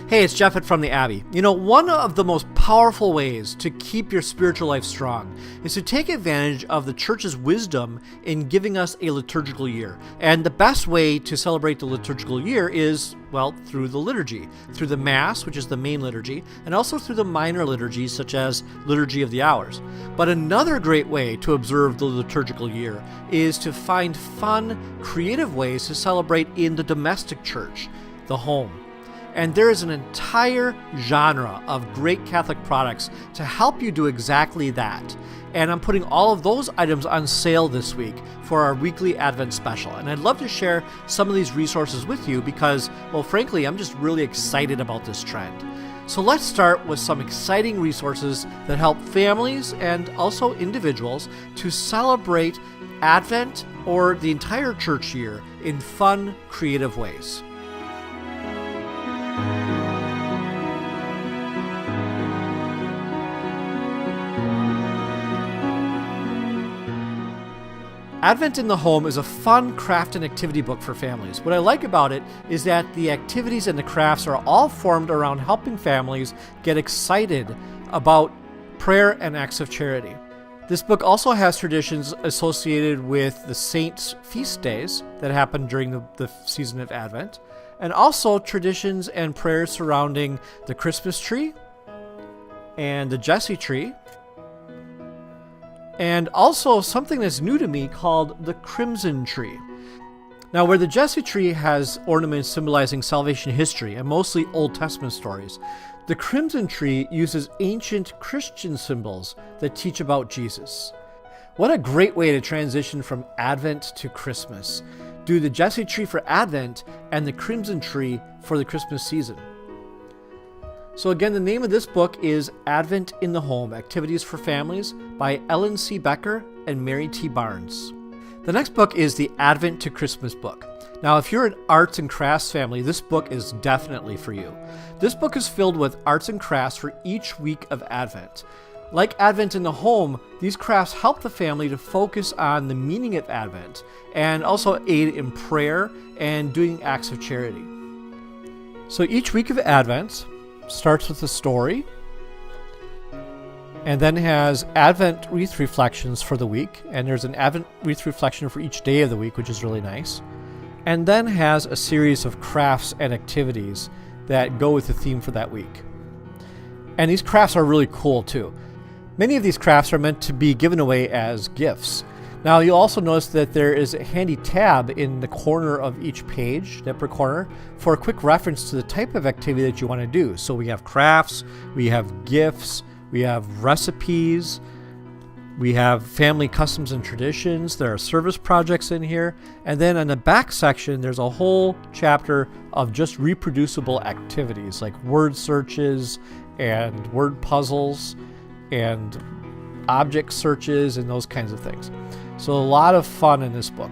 Hey, it's Jeff from the Abbey. You know, one of the most powerful ways to keep your spiritual life strong is to take advantage of the church's wisdom in giving us a liturgical year. And the best way to celebrate the liturgical year is, well, through the liturgy, through the Mass, which is the main liturgy, and also through the minor liturgies, such as Liturgy of the Hours. But another great way to observe the liturgical year is to find fun, creative ways to celebrate in the domestic church, the home. And there is an entire genre of great Catholic products to help you do exactly that. And I'm putting all of those items on sale this week for our weekly Advent special. And I'd love to share some of these resources with you because, well, frankly, I'm just really excited about this trend. So let's start with some exciting resources that help families and also individuals to celebrate Advent or the entire church year in fun, creative ways. Advent in the Home is a fun craft and activity book for families. What I like about it is that the activities and the crafts are all formed around helping families get excited about prayer and acts of charity. This book also has traditions associated with the saints' feast days that happen during the season of Advent, and also traditions and prayers surrounding the Christmas tree and the Jesse tree, and also something that's new to me called the Crimson Tree. Now, where the Jesse tree has ornaments symbolizing salvation history and mostly Old Testament stories, the Crimson Tree uses ancient Christian symbols that teach about Jesus. What a great way to transition from Advent to Christmas. Do the Jesse tree for Advent and the Crimson Tree for the Christmas season. So again, the name of this book is Advent in the Home, Activities for Families by Ellen C. Becker and Mary T. Barnes. The next book is the Advent to Christmas book. Now, if you're an arts and crafts family, this book is definitely for you. This book is filled with arts and crafts for each week of Advent. Like Advent in the Home, these crafts help the family to focus on the meaning of Advent and also aid in prayer and doing acts of charity. So each week of Advent starts with a story and then has Advent wreath reflections for the week, and there's an Advent wreath reflection for each day of the week, which is really nice, and then has a series of crafts and activities that go with the theme for that week. And these crafts are really cool too. Many of these crafts are meant to be given away as gifts. Now, you'll also notice that there is a handy tab in the corner of each page, the upper corner, for a quick reference to the type of activity that you want to do. So we have crafts, we have gifts, we have recipes, we have family customs and traditions, there are service projects in here, and then in the back section, there's a whole chapter of just reproducible activities like word searches and word puzzles and object searches and those kinds of things. So a lot of fun in this book.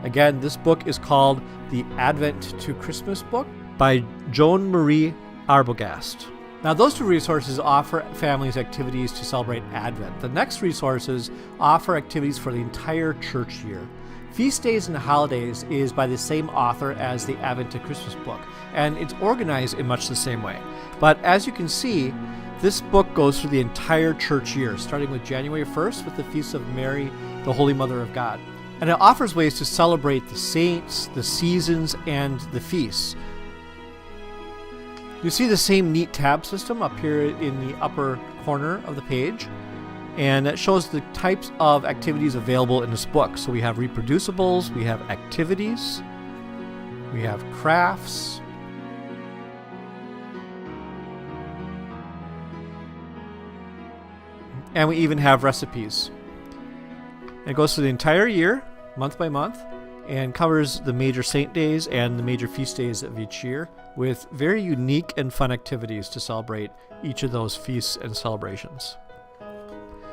Again, this book is called The Advent to Christmas Book by Joan Marie Arbogast. Now, those two resources offer families activities to celebrate Advent. The next resources offer activities for the entire church year. Feast Days and Holidays is by the same author as the Advent to Christmas book, and it's organized in much the same way. But as you can see, this book goes through the entire church year, starting with January 1st with the Feast of Mary, the Holy Mother of God. And it offers ways to celebrate the saints, the seasons, and the feasts. You see the same neat tab system up here in the upper corner of the page, and that shows the types of activities available in this book. So we have reproducibles, we have activities, we have crafts, and we even have recipes. It goes through the entire year, month by month, and covers the major saint days and the major feast days of each year with very unique and fun activities to celebrate each of those feasts and celebrations.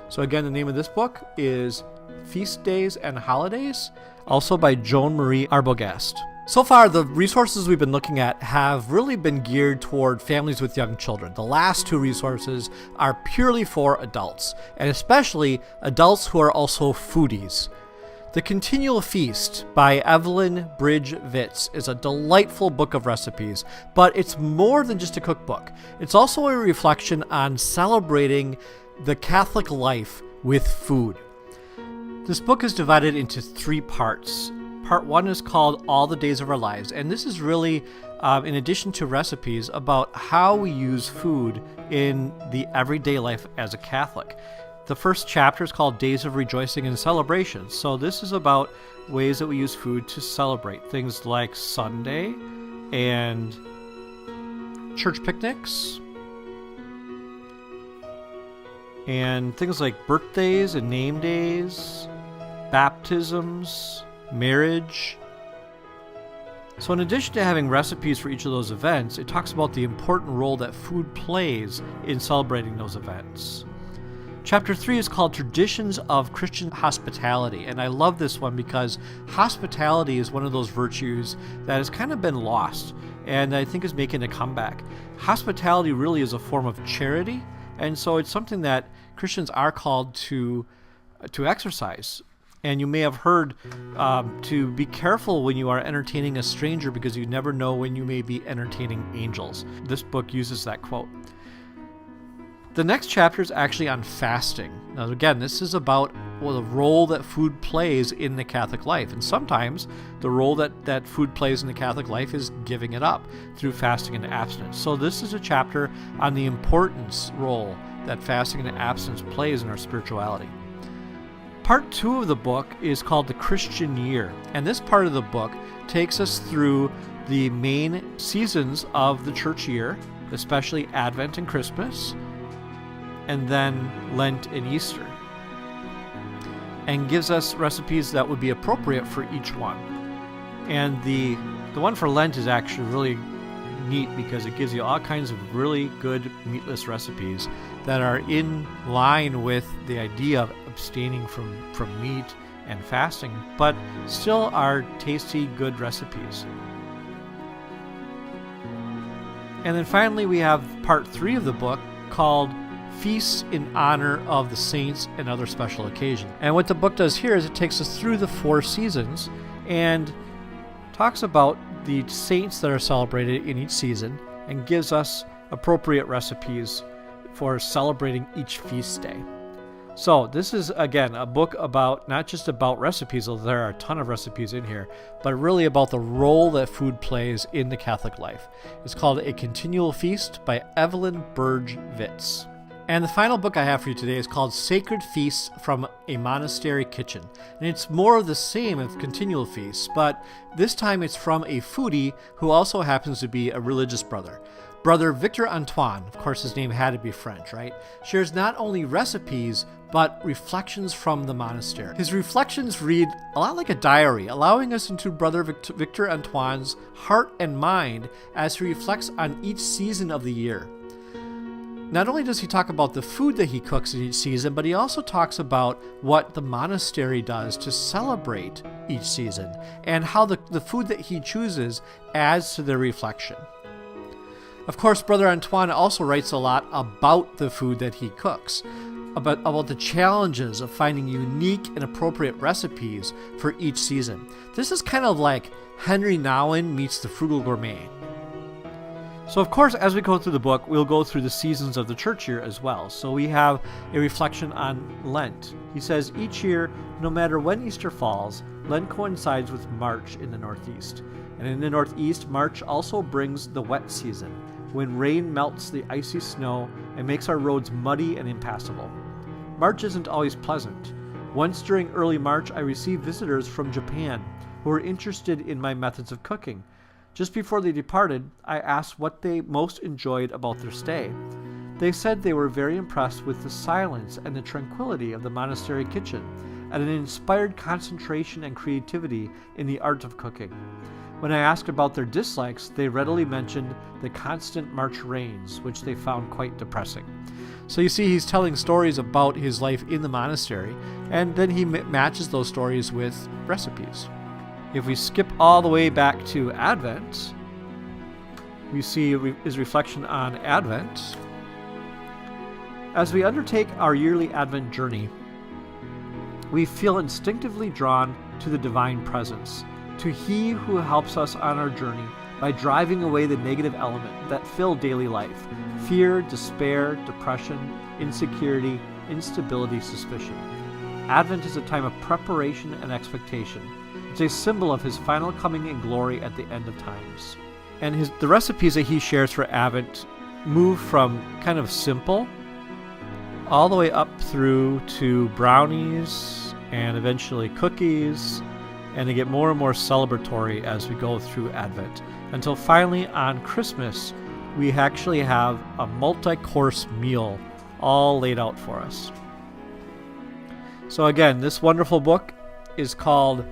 So again, the name of this book is Feast Days and Holidays, also by Joan Marie Arbogast. So far, the resources we've been looking at have really been geared toward families with young children. The last two resources are purely for adults, and especially adults who are also foodies. The Continual Feast by Evelyn Bridge Vitz is a delightful book of recipes, but it's more than just a cookbook. It's also a reflection on celebrating the Catholic life with food. This book is divided into 3 parts. Part 1 is called All the Days of Our Lives, and this is really, in addition to recipes, about how we use food in the everyday life as a Catholic. The first chapter is called Days of Rejoicing and Celebration. So this is about ways that we use food to celebrate things like Sunday and church picnics and things like birthdays and name days, baptisms, marriage. So in addition to having recipes for each of those events, it talks about the important role that food plays in celebrating those events. Chapter 3 is called Traditions of Christian Hospitality, and I love this one because hospitality is one of those virtues that has kind of been lost and I think is making a comeback. Hospitality really is a form of charity, and so it's something that Christians are called to exercise. And you may have heard to be careful when you are entertaining a stranger because you never know when you may be entertaining angels. This book uses that quote. The next chapter is actually on fasting. Now, again, this is about the role that food plays in the Catholic life. And sometimes the role that food plays in the Catholic life is giving it up through fasting and abstinence. So this is a chapter on the importance role that fasting and abstinence plays in our spirituality. Part 2 of the book is called The Christian Year. And this part of the book takes us through the main seasons of the church year, especially Advent and Christmas, and then Lent and Easter, and gives us recipes that would be appropriate for each one. And the one for Lent is actually really neat because it gives you all kinds of really good meatless recipes that are in line with the idea of abstaining from meat and fasting, but still are tasty, good recipes. And then finally we have part 3 of the book called Feasts in Honor of the Saints and Other Special Occasions. And what the book does here is it takes us through the 4 seasons and talks about the saints that are celebrated in each season and gives us appropriate recipes for celebrating each feast day. So this is, again, a book about not just about recipes, although there are a ton of recipes in here, but really about the role that food plays in the Catholic life. It's called A Continual Feast by Evelyn Bridge Vitz. And the final book I have for you today is called Sacred Feasts from a Monastery Kitchen. And it's more of the same as Continual Feasts, but this time it's from a foodie who also happens to be a religious brother. Brother Victor Antoine, of course his name had to be French, right? Shares not only recipes, but reflections from the monastery. His reflections read a lot like a diary, allowing us into Brother Victor Antoine's heart and mind as he reflects on each season of the year. Not only does he talk about the food that he cooks in each season, but he also talks about what the monastery does to celebrate each season and how the food that he chooses adds to their reflection. Of course, Brother Antoine also writes a lot about the food that he cooks, about the challenges of finding unique and appropriate recipes for each season. This is kind of like Henry Nouwen meets the Frugal Gourmet. So of course, as we go through the book, we'll go through the seasons of the church year as well. So we have a reflection on Lent. He says, each year, no matter when Easter falls, Lent coincides with March in the Northeast. And in the Northeast, March also brings the wet season, when rain melts the icy snow and makes our roads muddy and impassable. March isn't always pleasant. Once during early March, I received visitors from Japan who were interested in my methods of cooking. Just before they departed, I asked what they most enjoyed about their stay. They said they were very impressed with the silence and the tranquility of the monastery kitchen, and an inspired concentration and creativity in the art of cooking. When I asked about their dislikes, they readily mentioned the constant March rains, which they found quite depressing. So you see, he's telling stories about his life in the monastery, and then he matches those stories with recipes. If we skip all the way back to Advent, we see his reflection on Advent. As we undertake our yearly Advent journey, we feel instinctively drawn to the divine presence, to He who helps us on our journey by driving away the negative element that fill daily life: fear, despair, depression, insecurity, instability, suspicion. Advent is a time of preparation and expectation. It's a symbol of His final coming in glory at the end of times. And the recipes that He shares for Advent move from kind of simple all the way up through to brownies and eventually cookies, and they get more and more celebratory as we go through Advent, until finally on Christmas we actually have a multi-course meal all laid out for us. So again, this wonderful book is called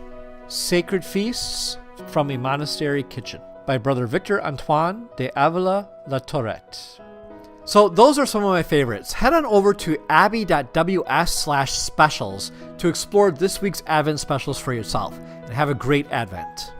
Sacred Feasts from a Monastery Kitchen by Brother Victor Antoine de Avila La Tourette. So those are some of my favorites. Head on over to abby.ws/specials to explore this week's Advent specials for yourself, and have a great Advent.